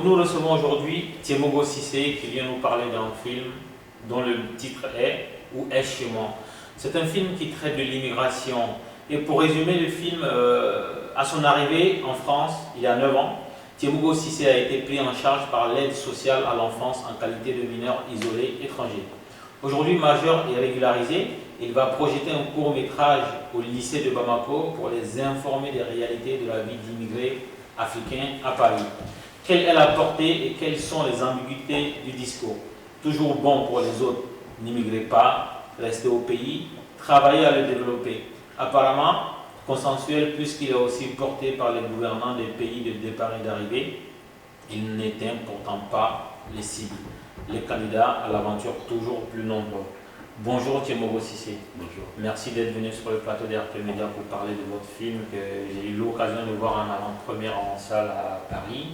Donc nous recevons aujourd'hui Tiemogo Cissé qui vient nous parler d'un film dont le titre est Où est-ce chez moi. C'est un film qui traite de l'immigration. Et pour résumer le film, à son arrivée en France, il y a 9 ans, Tiemogo Cissé a été pris en charge par l'aide sociale à l'enfance en qualité de mineur isolé étranger. Aujourd'hui majeur et régularisé, il va projeter un court-métrage au lycée de Bamako pour les informer des réalités de la vie d'immigrés africains à Paris. Quelle est la portée et quelles sont les ambiguïtés du discours? Toujours bon pour les autres, n'immigrez pas, restez au pays, travaillez à le développer. Apparemment, consensuel puisqu'il est aussi porté par les gouvernants des pays de départ et d'arrivée, il n'éteint pourtant pas les cibles. Les candidats à l'aventure toujours plus nombreux. Bonjour Tiemogo Cissé. Bonjour. Merci d'être venu sur le plateau d'RP Media pour parler de votre film que j'ai eu l'occasion de voir en avant-première en salle à Paris.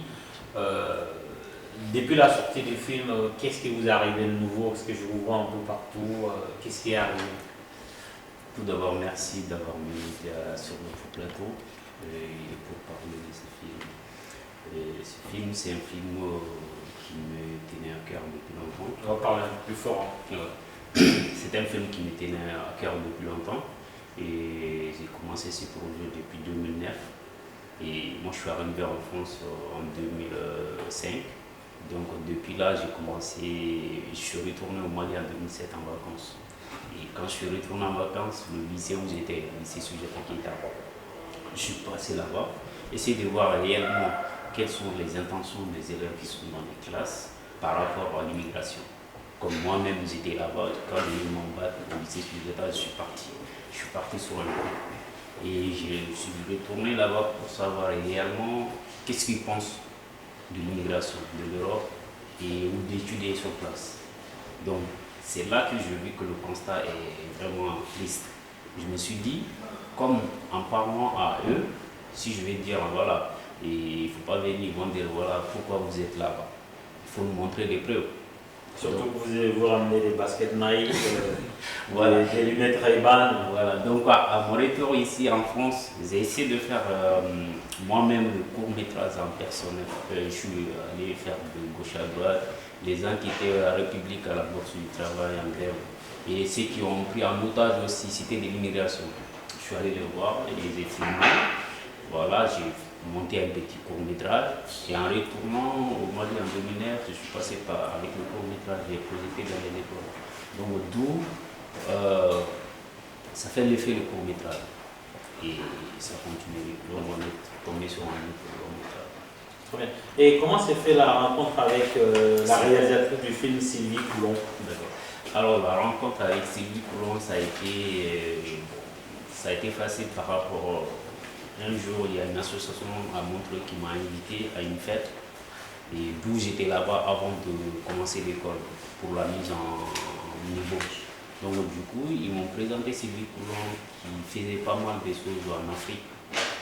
Depuis la sortie du film, qu'est-ce qui vous est arrivé de nouveau? Parce que je vous vois un peu partout. Qu'est-ce qui est arrivé? Tout d'abord, merci d'avoir m'invité sur notre plateau pour parler de ce film. Ce film, c'est un film qui me tenait à cœur depuis longtemps. On va parler un peu plus fort. C'est un film qui me tenait à cœur depuis longtemps et j'ai commencé ce projet depuis 2009. Et moi, je suis arrivé en France en 2005. Donc, depuis là, j'ai commencé. Je suis retourné au Mali en 2007 en vacances. Et quand je suis retourné en vacances, le lycée où j'étais, le lycée Soujata Keita, je suis passé là-bas, essayer de voir réellement quelles sont les intentions des élèves qui sont dans les classes par rapport à l'immigration. Comme moi-même, j'étais là-bas, quand j'ai eu mon bac au lycée Soujata, je suis parti. Je suis parti sur un cours. Et je suis retourné là-bas pour savoir réellement qu'est-ce qu'ils pensent de l'immigration de l'Europe et où d'étudier sur place. Donc c'est là que je vis que le constat est vraiment triste. Je me suis dit, comme en parlant à eux, si je vais dire voilà, il ne faut pas venir, ils vont dire voilà pourquoi vous êtes là-bas. Il faut nous montrer des preuves. Surtout que vous ramenez des baskets Nike, voilà. des lunettes Ray-Ban. Voilà, donc à mon retour ici en France, j'ai essayé de faire moi-même le court-métrage en personnel. Je suis allé faire de gauche à droite, les gens qui étaient à la République, à la Bourse du Travail en grève, et ceux qui ont pris en otage aussi, c'était de l'immigration. Je suis allé les voir et les ai filmés. Voilà, j'ai monté un petit court-métrage et en retournant au Mali en 2009, je suis passé avec le court-métrage, j'ai projeté dans les écoles. Donc d'où ça fait l'effet le court-métrage et ça continue. Donc on est tombé sur un autre court-métrage. Très bien. Et comment s'est fait la rencontre avec la réalisatrice du film, Sylvie Coulon? D'accord. Alors la rencontre avec Sylvie Coulon, ça a été facile par rapport un jour, il y a une association à Montreux qui m'a invité à une fête et d'où j'étais là-bas avant de commencer l'école pour la mise en niveau. Donc du coup, ils m'ont présenté Sylvie Coulon qui faisait pas mal de choses en Afrique.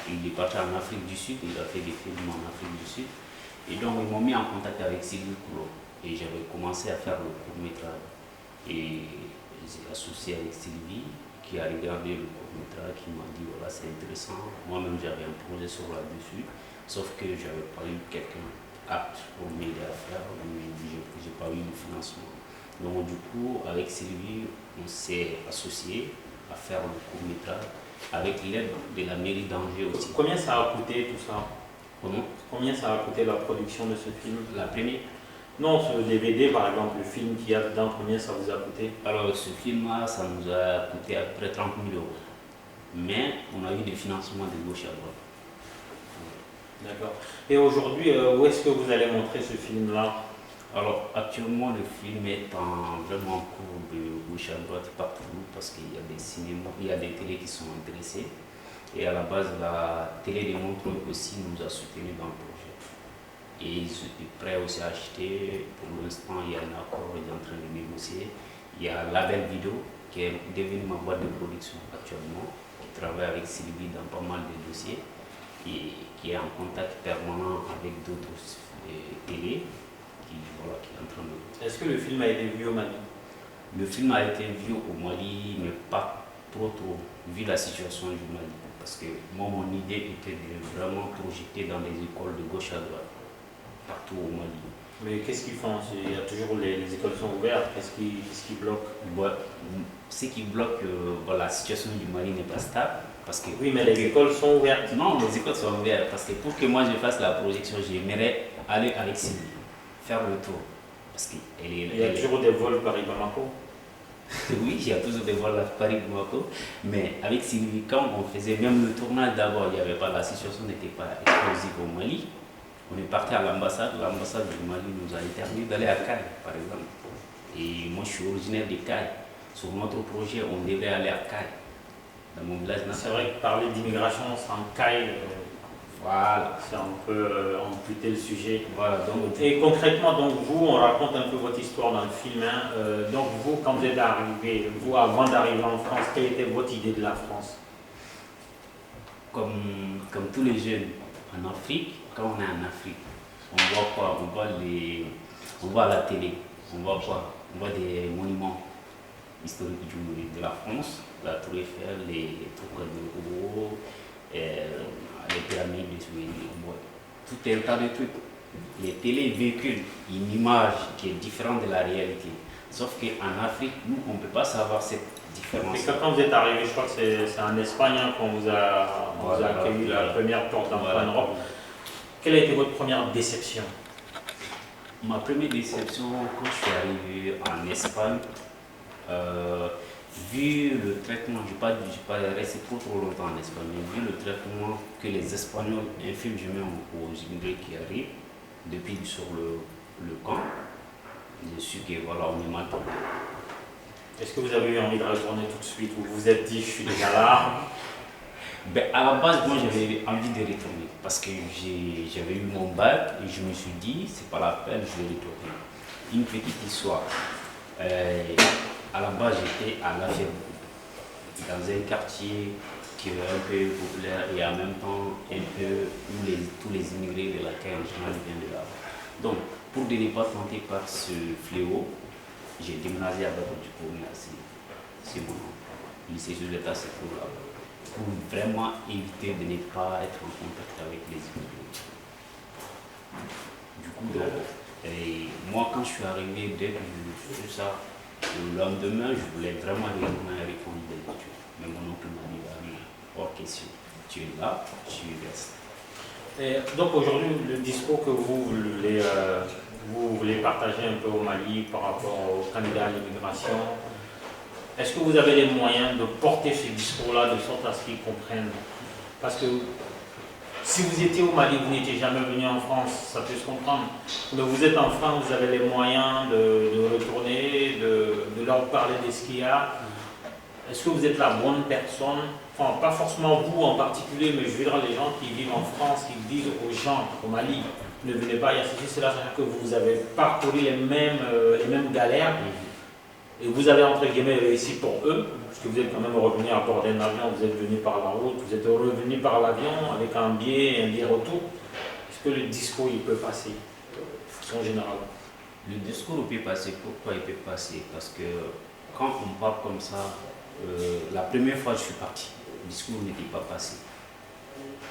Il est parti en Afrique du Sud, il a fait des films en Afrique du Sud. Et donc ils m'ont mis en contact avec Sylvie Coulon et j'avais commencé à faire le court-métrage. Et j'ai associé avec Sylvie qui a regardé le court-métrage, qui m'a dit voilà c'est intéressant. Moi-même j'avais un projet sur là-dessus, sauf que j'avais pas eu quelqu'un apte pour m'aider à faire, j'ai pas eu le financement. Donc du coup avec Sylvie on s'est associé à faire le court-métrage avec l'aide de la mairie d'Angers aussi. Combien ça a coûté tout ça? Comment? Combien ça a coûté la production de ce film? La première? Non, sur le DVD par exemple, le film qu'il y a dedans, combien ça vous a coûté? Alors ce film-là, ça nous a coûté à peu près 30 000 euros. Mais on a eu des financements de gauche à droite. D'accord. Et aujourd'hui, où est-ce que vous allez montrer ce film-là? Alors actuellement le film est en vraiment cours de gauche à droite partout parce qu'il y a des cinémas, il y a des télés qui sont intéressés. Et à la base la télé de Montreux aussi nous a soutenus dans le projet. Et ils sont prêts aussi à acheter. Pour l'instant il y a un accord, ils sont en train de négocier. Il y a Label Vidéo qui est devenu ma boîte de production actuellement, qui travaille avec Sylvie dans pas mal de dossiers et qui est en contact permanent avec d'autres télés. Qui est en train de... Est-ce que le film a été vu au Mali? Le film a été vu au Mali, mais pas trop, vu la situation du Mali. Parce que moi, mon idée était de vraiment projeter dans les écoles de gauche à droite. partout au Mali. Mais qu'est-ce qu'ils font? Il y a toujours les écoles sont ouvertes. Qu'est-ce qui bloque? Bon, ce qui bloque, bon, la situation du Mali n'est pas stable. Parce que, Oui, mais les écoles sont ouvertes. non, les écoles sont ouvertes. Parce que pour que moi je fasse la projection, j'aimerais aller avec Sylvie, faire le tour. Parce qu'elle est. Il y a toujours des vols Paris-Bamako. Oui, il y a toujours des vols à Paris-Bamako. Mais avec Sylvie, quand on faisait même le tournage d'abord, il n'y avait pas, la situation n'était pas explosive au Mali. On est parti à l'ambassade du Mali nous a interdit d'aller à Caille, par exemple. Et moi je suis originaire de Caille. Sur notre projet, on devait aller à Caille, dans mon village natal. C'est vrai que parler d'immigration sans caille, Voilà. c'est un peu amputer le sujet. Voilà, donc, Et concrètement, donc vous, on raconte un peu votre histoire dans le film. Hein. Donc vous, quand vous êtes arrivé, vous, avant d'arriver en France, quelle était votre idée de la France? comme tous les jeunes en Afrique, quand on est en Afrique, on voit quoi? On voit la télé, on voit quoi? On voit des monuments historiques de la France, la Tour Eiffel, les trucs de Roubaix, les pyramides, on voit tout un tas de trucs. Les télés véhiculent une image qui est différente de la réalité. Sauf qu'en Afrique, nous, on ne peut pas savoir cette différence. Et quand vous êtes arrivé, je crois que c'est en Espagne hein, qu'on vous a accueilli la première porte d'entrée en Europe. Quelle a été votre première déception? Ma première déception, quand je suis arrivé en Espagne, vu le traitement, je n'ai pas resté trop longtemps en Espagne, mais vu le traitement que les Espagnols infligent aux immigrés qui arrivent, depuis sur le camp, je suis que voilà, on est mal tombé. Est-ce que vous avez eu envie de retourner tout de suite ou vous vous êtes dit je suis déjà là? Ben, à la base, moi j'avais envie de retourner parce que j'avais eu mon bac et je me suis dit c'est pas la peine, je vais retourner. Une petite histoire. À la base, j'étais à La Fève, dans un quartier qui est un peu populaire et en même temps un peu où tous les immigrés de la Caille nationale viennent de là. Donc, pour ne pas tenter par ce fléau, j'ai déménagé à Bako du Kourou, c'est mon nom. Le lycée de l'État se trouve là, pour vraiment éviter de ne pas être en contact avec les immigrés. Du coup, moi quand je suis arrivé, dès que j'ai fait ça, le lendemain, je voulais vraiment retourner avec mon études. Mais mon oncle m'a dit, hors question, tu es là, tu restes. Et donc aujourd'hui, le discours que vous voulez partager un peu au Mali par rapport aux candidats à l'immigration, est-ce que vous avez les moyens de porter ce discours-là de sorte à ce qu'ils comprennent? Parce que si vous étiez au Mali, vous n'étiez jamais venu en France, ça peut se comprendre. Mais vous êtes en France, vous avez les moyens de retourner, de leur parler de ce qu'il y a. Est-ce que vous êtes la bonne personne? Enfin, pas forcément vous en particulier, mais je veux dire les gens qui vivent en France, qui disent aux gens au Mali, ne venez pas, il y a ceci, cela, c'est-à-dire que vous avez parcouru les mêmes galères. Et vous avez entre guillemets réussi pour eux, parce que vous êtes quand même revenu à bord d'un avion, vous êtes venu par la route, vous êtes revenu par l'avion avec un billet retour. Est-ce que le discours il peut passer, de façon générale? Le discours peut passer, pourquoi il peut passer? Parce que quand on parle comme ça, la première fois que je suis parti, le discours n'était pas passé.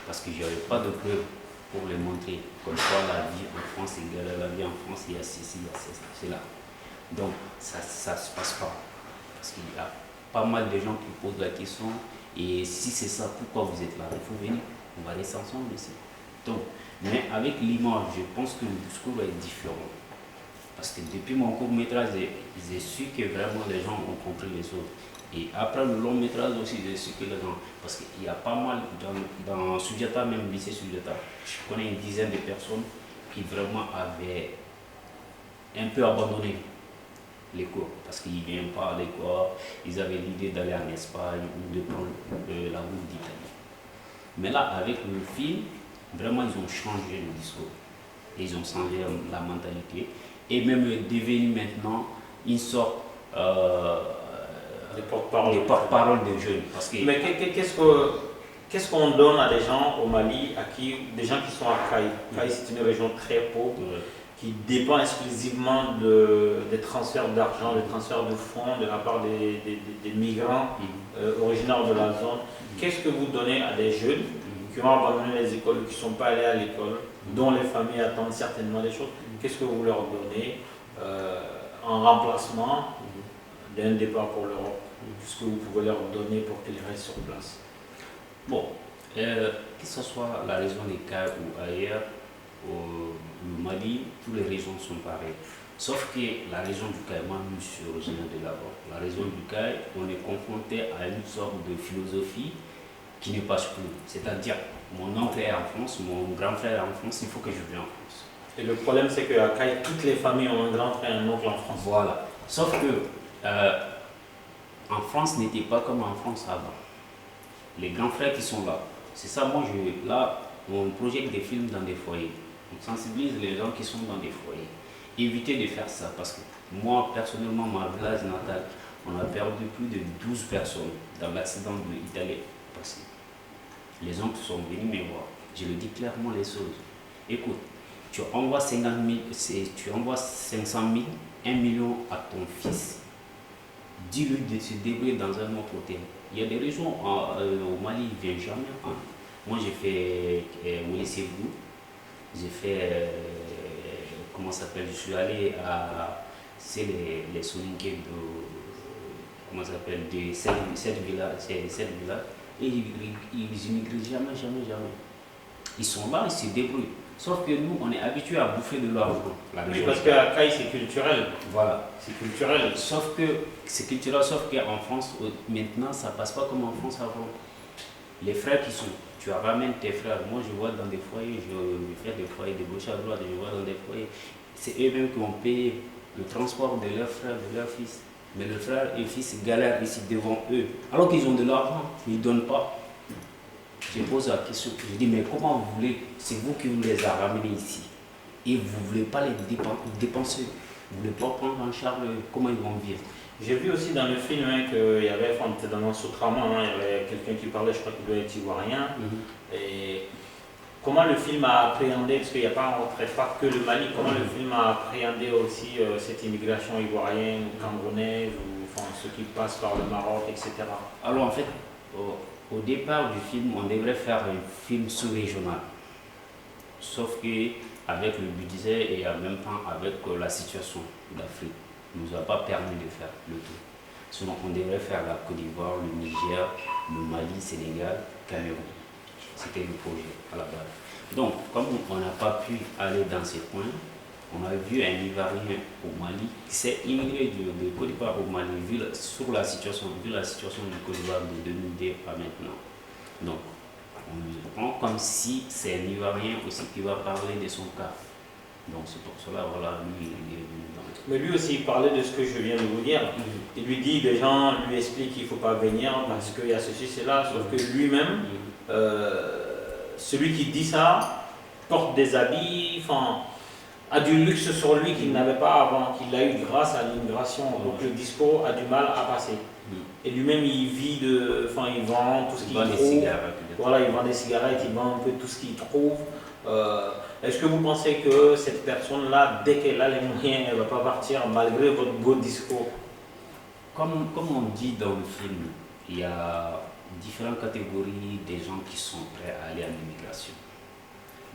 Parce que je n'avais pas de preuves pour le montrer. Comme quoi la vie en France est égale à la vie en France, il y a ceci, il y a cela. Donc ça ne se passe pas. Parce qu'il y a pas mal de gens qui posent la question, et si c'est ça, pourquoi vous êtes là? Il faut venir, on va rester ensemble ici. Donc, mais avec l'image, je pense que le discours est différent. Parce que depuis mon court-métrage, j'ai su que vraiment les gens ont compris les autres. Et après le long-métrage aussi, j'ai su que les gens, parce qu'il y a pas mal, dans Soundiata, même lycée Soundiata, je connais une dizaine de personnes qui vraiment avaient un peu abandonné les cours, parce qu'ils ne viennent pas à l'école, ils avaient l'idée d'aller en Espagne ou de prendre la route d'Italie. Mais là, avec le film, vraiment, ils ont changé le discours. Et ils ont changé la mentalité. Et même devenu maintenant une sorte de porte-parole des jeunes. Parce que, mais qu'est-ce qu'on donne à des gens au Mali, des gens qui sont à Caille? Caille, c'est une région très pauvre, qui dépend exclusivement des transferts d'argent, des transferts de fonds de la part des migrants originaires de la zone. Qu'est-ce que vous donnez à des jeunes qui ont abandonné les écoles, qui ne sont pas allés à l'école, dont les familles attendent certainement des choses. Qu'est-ce que vous leur donnez en remplacement d'un départ pour l'Europe? Qu'est-ce que vous pouvez leur donner pour qu'ils restent sur place? Bon, que ce soit la région des Cailles ou ailleurs, au Mali, toutes les régions sont pareilles. Sauf que la région du Caille, moi je suis originaire de là-bas. La région du Caille, on est confronté à une sorte de philosophie qui ne passe plus. C'est-à-dire, mon oncle est en France, mon grand frère est en France, il faut que je vienne en France. Et le problème, c'est qu'à Caille, toutes les familles ont un grand frère et un oncle en France. Voilà. Sauf que en France n'était pas comme en France avant. Les grands frères qui sont là, c'est ça, là, on projette des films dans des foyers. On sensibilise les gens qui sont dans des foyers. Éviter de faire ça parce que moi, personnellement, ma village natale, on a perdu plus de 12 personnes dans l'accident de l'Italie passé. Les oncles sont venus me voir. Je le dis clairement les choses. Écoute, tu envoies 50 000, tu envoies 500 000, 1 million à ton fils. Dis-lui de se débrouiller dans un autre hôtel. Il y a des régions au Mali, il ne vient jamais. Hein. Moi, j'ai fait Ouessébou, j'ai fait, comment ça s'appelle, je suis allé à, c'est les Soninké de, comment ça s'appelle, de 7 villages, et ils immigrent jamais. Ils sont là, ils se débrouillent. Sauf que nous, on est habitués à bouffer de l'argent. Oui, parce qu'à Caille, c'est culturel. Voilà. C'est culturel. Sauf que c'est culturel, sauf qu'en France, maintenant, ça passe pas comme en France avant. Les frères qui sont, tu ramènes tes frères. Moi, je vois dans des foyers, je fais des foyers de gauche à droite, je vois dans des foyers. C'est eux-mêmes qui ont payé le transport de leurs frères, de leurs fils. Mais le frère et le fils galèrent ici devant eux. Alors qu'ils ont de l'argent, ils ne donnent pas. Je pose la question, je dis, mais comment vous voulez, c'est vous qui vous les avez ramenés ici. Et vous ne voulez pas les dépenser. Vous ne voulez pas prendre en charge comment ils vont vivre. J'ai vu aussi dans le film qu'il y avait, on était dans un Sotrama, il y avait quelqu'un qui parlait, je crois qu'il doit être ivoirien. Et comment le film a appréhendé, parce qu'il n'y a pas, on ne traite pas que le Mali, comment le film a appréhendé aussi cette immigration ivoirienne ou camerounaise, ou enfin, ceux qui passent par le Maroc, etc. Alors en fait, au départ du film, on devrait faire un film sous-régional. Sauf que avec le budget et en même temps avec la situation de l'Afrique, ne nous a pas permis de faire le tout. Sinon, on devrait faire la Côte d'Ivoire, le Niger, le Mali, Sénégal, Cameroun. C'était le projet à la base. Donc, comme on n'a pas pu aller dans ces coins, on a vu un Ivoirien au Mali qui s'est immigré de Côte d'Ivoire au Mali, vu la situation de Côte d'Ivoire de 2002 à maintenant. Donc, on le prend comme si c'est un Ivoirien aussi qui va parler de son cas. Donc, c'est pour cela, voilà, lui, il est venu dans le... Mais lui aussi, il parlait de ce que je viens de vous dire. Il lui dit, des gens lui expliquent qu'il ne faut pas venir parce qu'il y a ceci, cela, sauf que lui-même, celui qui dit ça, porte des habits, enfin, a du luxe sur lui qu'il n'avait pas avant, qu'il a eu grâce à l'immigration. Donc le discours a du mal à passer. Et lui-même, il vit de, enfin, il vend tout ce qu'il trouve. Voilà, il vend des cigarettes, il vend un peu tout ce qu'il trouve. Est-ce que vous pensez que cette personne-là, dès qu'elle a les moyens, elle ne va pas partir malgré votre beau discours? Comme on dit dans le film, il y a différentes catégories des gens qui sont prêts à aller à l'immigration.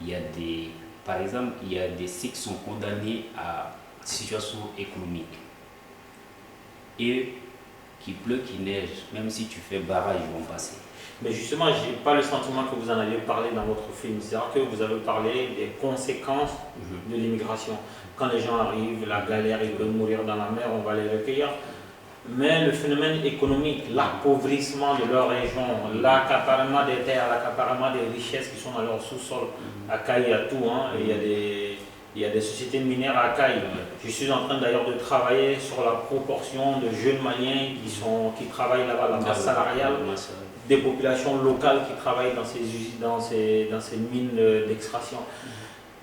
Il y a par exemple, il y a ceux qui sont condamnés à situation économique. Et qu'il pleut, qu'il neige, même si tu fais barrage, ils vont passer. Mais justement, je n'ai pas le sentiment que vous en avez parlé dans votre film. C'est-à-dire que vous avez parlé des conséquences de l'immigration. Quand les gens arrivent, la galère, ils veulent mourir dans la mer, on va les recueillir. Mais le phénomène économique, l'appauvrissement de leur région, l'accaparement des terres, l'accaparement des richesses qui sont dans leur sous-sol, à Caille, il y a tout. Hein. Il y a des sociétés minières à Caille. Je suis en train d'ailleurs de travailler sur la proportion de jeunes Maliens qui travaillent là-bas, la masse salariale, des populations locales qui travaillent dans ces mines d'extraction.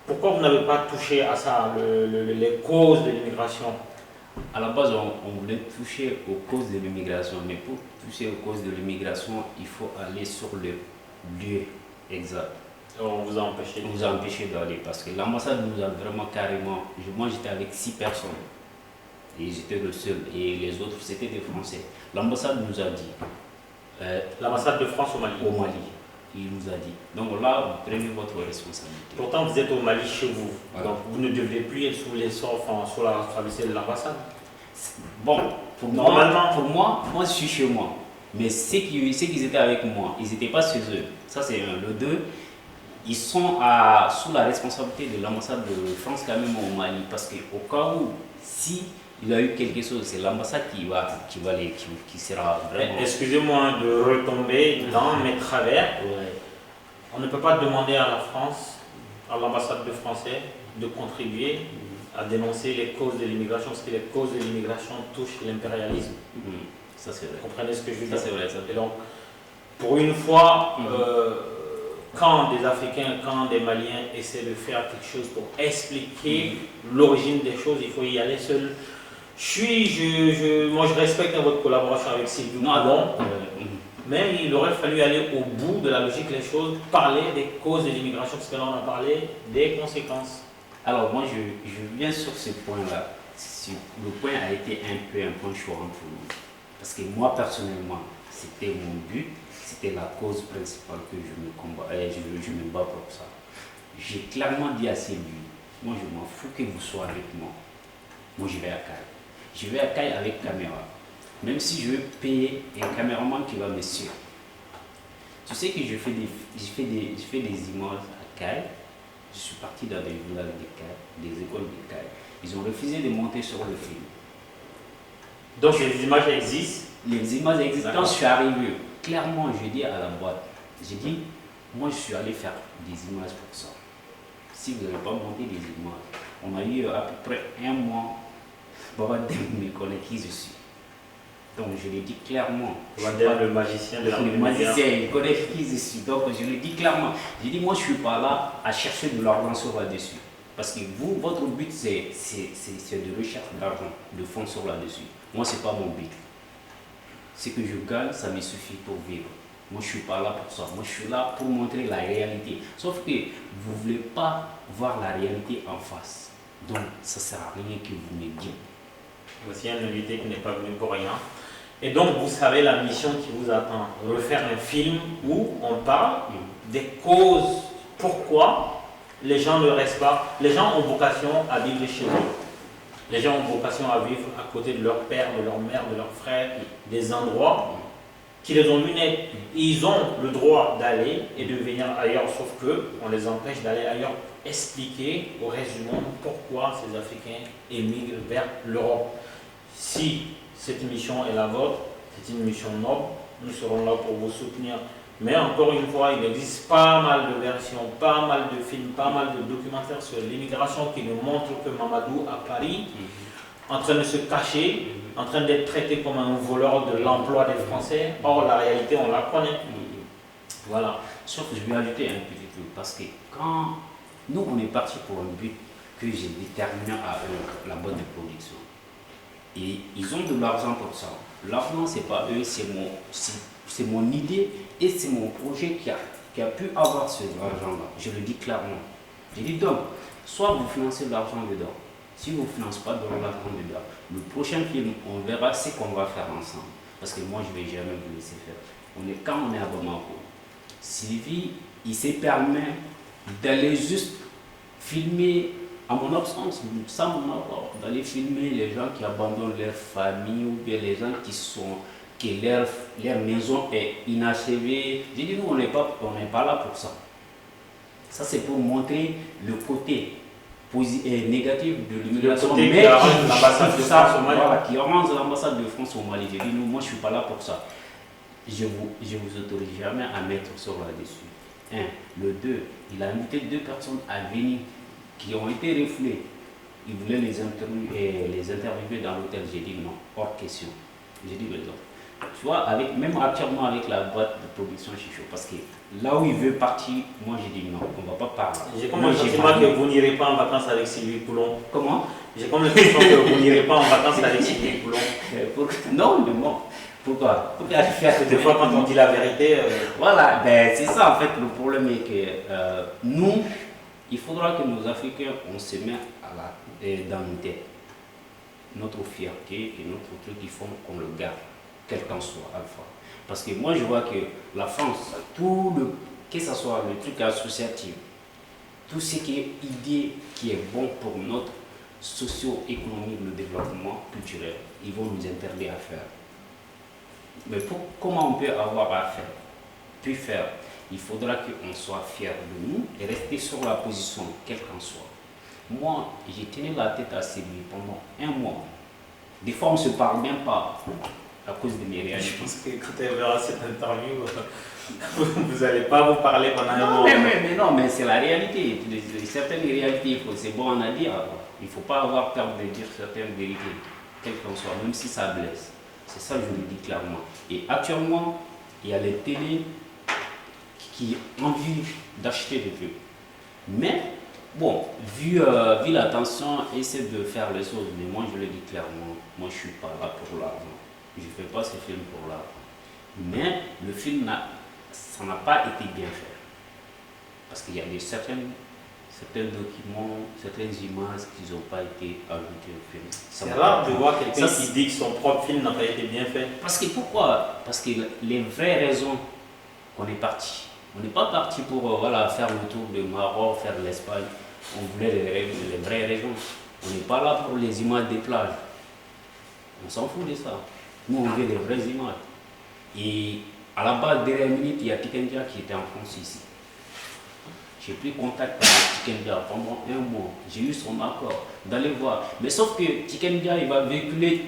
Pourquoi vous n'avez pas touché à ça, les causes de l'immigration? À la base, on voulait toucher aux causes de l'immigration, mais pour toucher aux causes de l'immigration, il faut aller sur le lieu exact. On vous a empêché? On vous a empêché d'aller parce que l'ambassade nous a vraiment carrément... Moi, j'étais avec 6 personnes et j'étais le seul et les autres, c'était des Français. L'ambassade nous a dit... l'ambassade de France au Mali? Au Mali. Il nous a dit. Donc là, vous prenez votre responsabilité. Pourtant, vous êtes au Mali chez vous. Voilà. Donc, vous ne devez plus être sous les sorts, sous la responsabilité de l'ambassade. Bon, Normalement. moi je suis chez moi. Mais ceux qui étaient avec moi, ils n'étaient pas chez eux. Ça c'est un. Le deux, ils sont sous la responsabilité de l'ambassade de France quand même au Mali. Parce qu'au cas où, si il y a eu quelque chose, c'est l'ambassade qui sera vraiment... Excusez-moi de retomber dans mes travers. Ouais. On ne peut pas demander à la France, à l'ambassade de français, de contribuer à dénoncer les causes de l'immigration, parce que les causes de l'immigration touchent l'impérialisme. Ça c'est vrai. Vous comprenez ce que je veux Ça dire? c'est vrai. Ça. Et donc, pour une fois, quand des Africains, quand des Maliens essaient de faire quelque chose pour expliquer l'origine des choses, il faut y aller seul. Moi, je respecte votre collaboration avec Sylvie Poulon, mais il aurait fallu aller au bout de la logique des choses, parler des causes de l'immigration, parce que là, on a parlé des conséquences. Alors, moi, je viens sur ce point-là. Le point a été un peu un point choquant pour nous. Parce que moi, personnellement, c'était mon but, c'était la cause principale que je me bats pour ça. J'ai clairement dit à Sylvie, moi, je m'en fous que vous soyez avec moi. Moi, je vais à Caille. Je vais à Caille avec caméra. Même si je veux payer un caméraman qui va me suivre. Tu sais que je fais des images à Caille. Je suis parti dans des villages de Caille, des écoles de Caille. Ils ont refusé de monter sur le film. Donc les images existent? Les images existent. Quand je suis arrivé, clairement, je dis à la boîte, j'ai dit, moi je suis allé faire des images pour ça. Si vous n'avez pas monté des images, on a eu à peu près un mois, Baba Dem me connaît qui je suis. Donc je l'ai dit clairement. Le magicien de la Le magicien, il connaît qui je suis. Donc je l'ai dit clairement. J'ai dit, moi je ne suis pas là à chercher de l'argent sur là-dessus. Parce que vous, votre but c'est de recherche d'argent, de fonds sur là-dessus. Moi, ce n'est pas mon but. Ce que je gagne, ça me suffit pour vivre. Moi, je ne suis pas là pour ça. Moi, je suis là pour montrer la réalité. Sauf que vous ne voulez pas voir la réalité en face. Donc, ça ne sert à rien que vous me dites. Voici un invité qui n'est pas venu pour rien. Et donc, vous savez la mission qui vous attend. Refaire un film où on parle des causes, pourquoi les gens ne restent pas. Les gens ont vocation à vivre chez eux. Les gens ont vocation à vivre à côté de leur père, de leur mère, de leurs frères, des endroits qui les ont vus naître. Ils ont le droit d'aller et de venir ailleurs, sauf qu'on les empêche d'aller ailleurs. Expliquer au reste du monde pourquoi ces Africains émigrent vers l'Europe. Si cette mission est la vôtre, c'est une mission noble, nous serons là pour vous soutenir. Mais encore une fois, il existe pas mal de versions, pas mal de films, pas mal de documentaires sur l'immigration qui nous montrent que Mamadou à Paris, en train de se cacher, en train d'être traité comme un voleur de l'emploi des Français. Or, la réalité, on la connaît. Voilà. Sauf que je vais ajouter un petit truc, parce que quand nous, on est parti pour un but que j'ai déterminé à eux, la boîte de production. Et ils ont de l'argent pour ça. L'argent, ce n'est pas eux, c'est mon idée et c'est mon projet qui a pu avoir cet argent-là. Je le dis clairement. Je dis donc, soit vous financez l'argent dedans. Si vous ne financez pas de l'argent dedans, le prochain film, on verra ce qu'on va faire ensemble. Parce que moi, je ne vais jamais vous laisser faire. Quand on est à Bamako, Sylvie, il se permet d'aller juste filmer à mon absence, sans mon accord, d'aller filmer les gens qui abandonnent leur famille ou bien les gens que leur maison est inachevée. J'ai dit, nous, on n'est pas là pour ça. Ça, c'est pour montrer le côté négatif de l'immigration, mais qui arrange l'ambassade de France au Mali. Voilà, qui arrange l'ambassade de France au Mali. J'ai dit, nous, moi, je ne suis pas là pour ça. Je vous autorise jamais à mettre sur là-dessus. Le 2, il a invité 2 personnes à venir qui ont été refoulées. Il voulait les interviewer dans l'hôtel. J'ai dit non, hors question. J'ai dit mais non. Tu vois, même actuellement avec la boîte de production Chicho, parce que là où il veut partir, moi j'ai dit non, on ne va pas parler. J'ai comme l'impression que vous n'irez pas en vacances avec Sylvie Poulon. Comment? J'ai comme l'impression que vous n'irez pas en vacances avec Sylvie Poulon. Non, mais bon. Pourquoi? Des fois, quand on dit la vérité. Voilà, c'est ça en fait. Le problème est que nous, il faudra que nos Africains, on se mette dans nos têtes. Notre fierté et notre truc, il faut qu'on le garde, quel qu'en soit Alpha. Parce que moi, je vois que la France, que ce soit le truc associatif, tout ce qui est idée qui est bon pour notre socio-économique, le développement culturel, ils vont nous interdire à faire. Mais comment on peut avoir à faire, puis faire, il faudra qu'on soit fiers de nous et rester sur la position, quelle qu'en soit. Moi, j'ai tenu la tête à celui pendant un mois. Des fois, on ne se parle même pas à cause de mes réalités. Je pense que quand elle verra cette interview, vous n'allez pas vous parler pendant un mois. Mais non, mais c'est la réalité. Certaines réalités, c'est bon à dire. Il ne faut pas avoir peur de dire certaines vérités, quelles qu'en soient, même si ça blesse. C'est ça que je le dis clairement. Et actuellement, il y a les télés qui ont envie d'acheter des films. Mais, bon, vu l'attention, essaie de faire les choses. Mais moi, je le dis clairement, moi, je ne suis pas là pour l'argent. Je ne fais pas ce film pour l'argent. Mais le film, ça n'a pas été bien fait. Parce qu'il y a certains documents, certaines images qui n'ont pas été ajoutées au film. C'est rare de voir quelqu'un qui dit que son propre film n'a pas été bien fait. Parce que pourquoi? Parce que les vraies raisons qu'on est parti. On n'est pas parti pour faire le tour de Maroc, faire l'Espagne. On voulait les vraies raisons. On n'est pas là pour les images des plages. On s'en fout de ça. Nous, on veut les vraies images. Et à la base, derrière minute, il y a Tikendia qui était en France ici. J'ai pris contact avec Tikendia pendant un mois. J'ai eu son accord d'aller voir. Mais sauf que Tikendia, il va véhiculer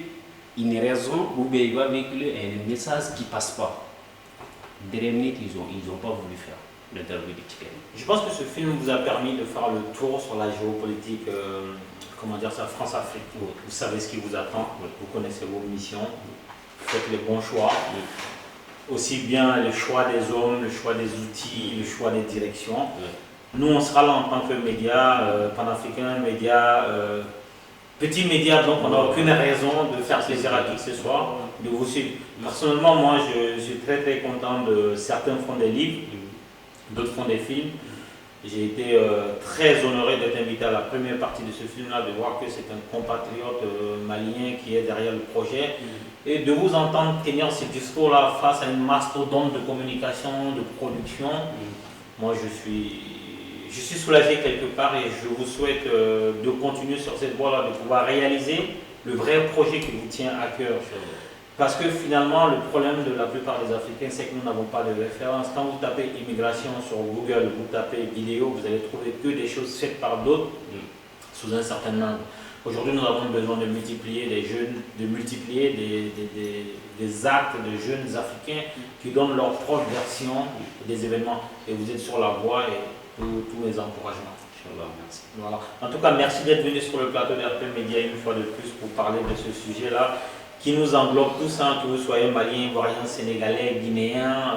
une raison ou bien il va véhiculer un message qui ne passe pas. Derrière minute, ils ont pas voulu faire l'interview de Tikendia. Je pense que ce film vous a permis de faire le tour sur la géopolitique, France-Afrique. Vous savez ce qui vous attend, vous connaissez vos missions, vous faites les bons choix. Aussi bien le choix des hommes, le choix des outils, le choix des directions. Nous, on sera là en tant que média panafricain, petit média, donc on n'a aucune raison de faire plaisir à qui que ce soit, de vous suivre. Personnellement, moi, je suis très très content de certains font des livres, d'autres font des films. J'ai été très honoré d'être invité à la première partie de ce film-là, de voir que c'est un compatriote malien qui est derrière le projet. Et de vous entendre tenir ce discours-là face à une mastodonte de communication, de production, moi je suis soulagé quelque part et je vous souhaite de continuer sur cette voie-là, de pouvoir réaliser le vrai projet qui vous tient à cœur. Parce que finalement, le problème de la plupart des Africains, c'est que nous n'avons pas de référence. Quand vous tapez immigration sur Google, vous tapez vidéo, vous allez trouver que des choses faites par d'autres sous un certain angle. Aujourd'hui, nous avons besoin de multiplier des actes de jeunes Africains qui donnent leur propre version des événements. Et vous êtes sur la voie et tous mes encouragements. Merci. Voilà. En tout cas, merci d'être venu sur le plateau d'RP Média une fois de plus pour parler de ce sujet-là qui nous englobe tous, que vous soyez Maliens, Ivoiriens, Sénégalais, Guinéens.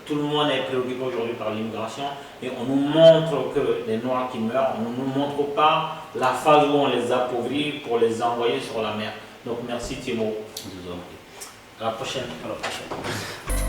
Tout le monde est préoccupé aujourd'hui par l'immigration et on nous montre que les Noirs qui meurent, on ne nous montre pas la phase où on les appauvrit pour les envoyer sur la mer. Donc merci Timo. Je vous en prie. À la prochaine. À la prochaine.